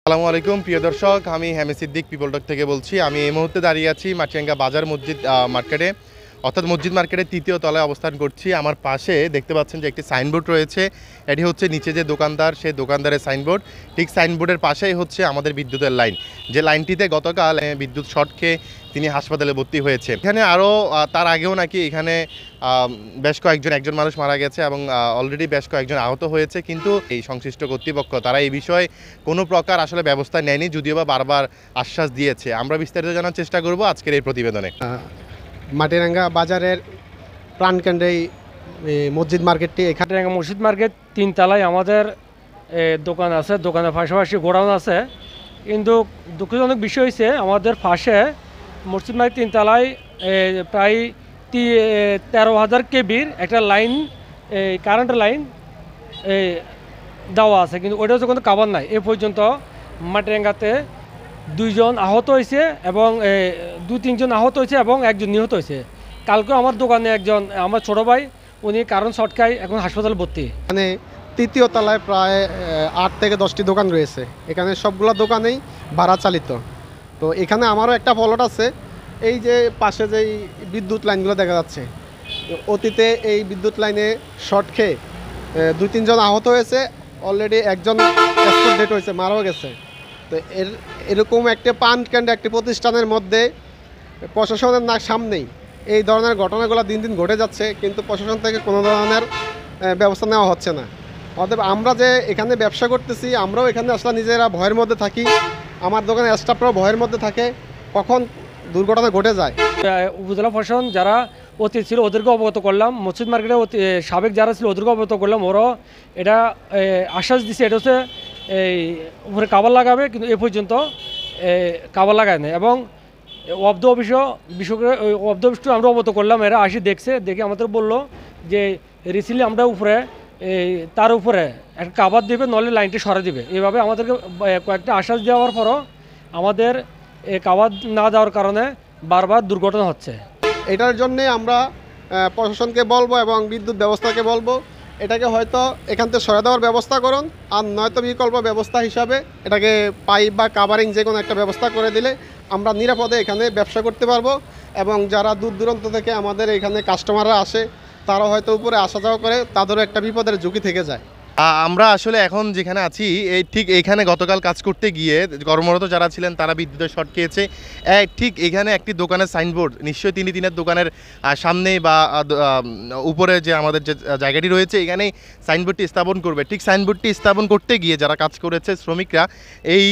আসসালামু আলাইকুম প্রিয় দর্শক, আমি হেমে সিদ্দিক পিপল টক থেকে বলছি। আমি এই মুহূর্তে দাঁড়িয়ে আছি মাটিরাঙ্গা বাজার মসজিদ মার্কেটে, অর্থাৎ মসজিদ মার্কেটের তৃতীয় তলায় অবস্থান করছি। আমার পাশে দেখতে পাচ্ছেন যে একটি সাইনবোর্ড রয়েছে। এটি হচ্ছে নিচে যে দোকানদার, সেই দোকানদারের সাইনবোর্ড। ঠিক সাইনবোর্ডের পাশেই হচ্ছে আমাদের বিদ্যুতের লাইন, যে লাইনটিতে গতকাল বিদ্যুৎ শর্ট খেয়ে তিনি হাসপাতালে ভর্তি হয়েছে। এখানে আরও তার আগেও নাকি এখানে বেশ একজন মানুষ মারা গেছে এবং অলরেডি বেশ কয়েকজন আহত হয়েছে, কিন্তু এই সংশ্লিষ্ট কর্তৃপক্ষ তারা এই বিষয়ে কোনো প্রকার আসলে ব্যবস্থা নেয়নি, যদিও বা বারবার আশ্বাস দিয়েছে। আমরা বিস্তারিত জানার চেষ্টা করব আজকের এই প্রতিবেদনে। মাটিরাঙ্গা বাজারের প্রাণকেন্দ্রে মসজিদ মার্কেটটি, এখানে মাটিরাঙ্গা মসজিদ মার্কেট 3 তলায় আমাদের দোকান আছে, দোকানের পাশাপাশি গোডাউন আছে। কিন্তু দুঃখজনক বিষয় হয়েছে, আমাদের পাশে মসজিদ মার্কেট 3 তলায় প্রায় 13,000 কেবির একটা লাইন, কারেন্টের লাইন দেওয়া আছে, কিন্তু ওইটা হচ্ছে কোনো কাভার নাই। এ পর্যন্ত মাটিরাঙ্গাতে 2 জন আহত হয়েছে এবং 2-3 জন আহত হয়েছে এবং 1 জন নিহত হয়েছে। কালকে আমার দোকানে একজন আমার ছোটো ভাই, উনি কারণ শর্ট খায় এখন হাসপাতালে ভর্তি। মানে তৃতীয় তলায় প্রায় 8 থেকে 10টি দোকান রয়েছে। এখানে সবগুলো দোকানেই ভাড়া চালিত। তো এখানে আমারও একটা ফলট আছে। এই যে পাশে যেই বিদ্যুৎ লাইনগুলো দেখা যাচ্ছে, অতীতে এই বিদ্যুৎ লাইনে শর্ট খেয়ে 2-3 জন আহত হয়েছে। অলরেডি একজন এক্সপার্ট ডেট হয়েছে, মারাও গেছে। তো এরকম একটা প্রাণকেন্দ্র একটি প্রতিষ্ঠানের মধ্যে প্রশাসনের সামনেই এই ধরনের ঘটনাগুলো দিন দিন ঘটে যাচ্ছে, কিন্তু প্রশাসন থেকে কোনো ধরনের ব্যবস্থা নেওয়া হচ্ছে না। অতএব আমরা যে এখানে ব্যবসা করতেছি, আমরাও এখানে আসলে নিজেরা ভয়ের মধ্যে থাকি, আমার দোকানের স্টাফরাও ভয়ের মধ্যে থাকে, কখন দুর্ঘটনা ঘটে যায়। উপজেলা প্রশাসন যারা অতীত ছিল ওদেরকে অবগত করলাম, মসজিদ মার্কেটে সাবেক যারা ছিল ওদেরকে অবগত করলাম। ওরাও এটা আশ্বাস দিচ্ছে, এটা হচ্ছে এই উপরে কাভার লাগাবে, কিন্তু এ পর্যন্ত কাভার লাগায় না। এবং অব্দ অফিসও অব্দ অফিসটা আমরা অবগত করলাম, এরা আসি দেখে আমাদের বললো যে রিসেন্টলি আমরা উপরে তার উপরে একটা কাভার দেবে, নলে লাইনটি সরা দিবে। এইভাবে আমাদেরকে কয়েকটা আশ্বাস দেওয়ার পরও আমাদের কাভার না দেওয়ার কারণে বারবার দুর্ঘটনা হচ্ছে। এটার জন্যে আমরা প্রশাসনকে বলবো এবং বিদ্যুৎ ব্যবস্থাকে বলবো, এটাকে হয়তো এখান থেকে সরে দেওয়ার ব্যবস্থা করুন, আর নয়তো বিকল্প ব্যবস্থা হিসাবে এটাকে পাইপ বা কাভারিং যে কোনো একটা ব্যবস্থা করে দিলে আমরা নিরাপদে এখানে ব্যবসা করতে পারবো। এবং যারা দূর দূরান্ত থেকে আমাদের এখানে কাস্টমাররা আসে, তারা হয়তো উপরে আসা যাওয়া করে, তাদেরও একটা বিপদের ঝুঁকি থেকে যায়। আমরা আসলে এখন যেখানে আছি এই ঠিক এইখানে গতকাল কাজ করতে গিয়ে কর্মরত যারা ছিলেন তারা বিদ্যুতের শর্ট খেয়েছে। ঠিক এখানে একটি দোকানের সাইনবোর্ড, নিশ্চয়ই তিনি তিনের দোকানের সামনেই বা উপরে যে আমাদের যে জায়গাটি রয়েছে এখানেই সাইনবোর্ডটি স্থাপন করবে। ঠিক সাইনবোর্ডটি স্থাপন করতে গিয়ে যারা কাজ করেছে শ্রমিকরা, এই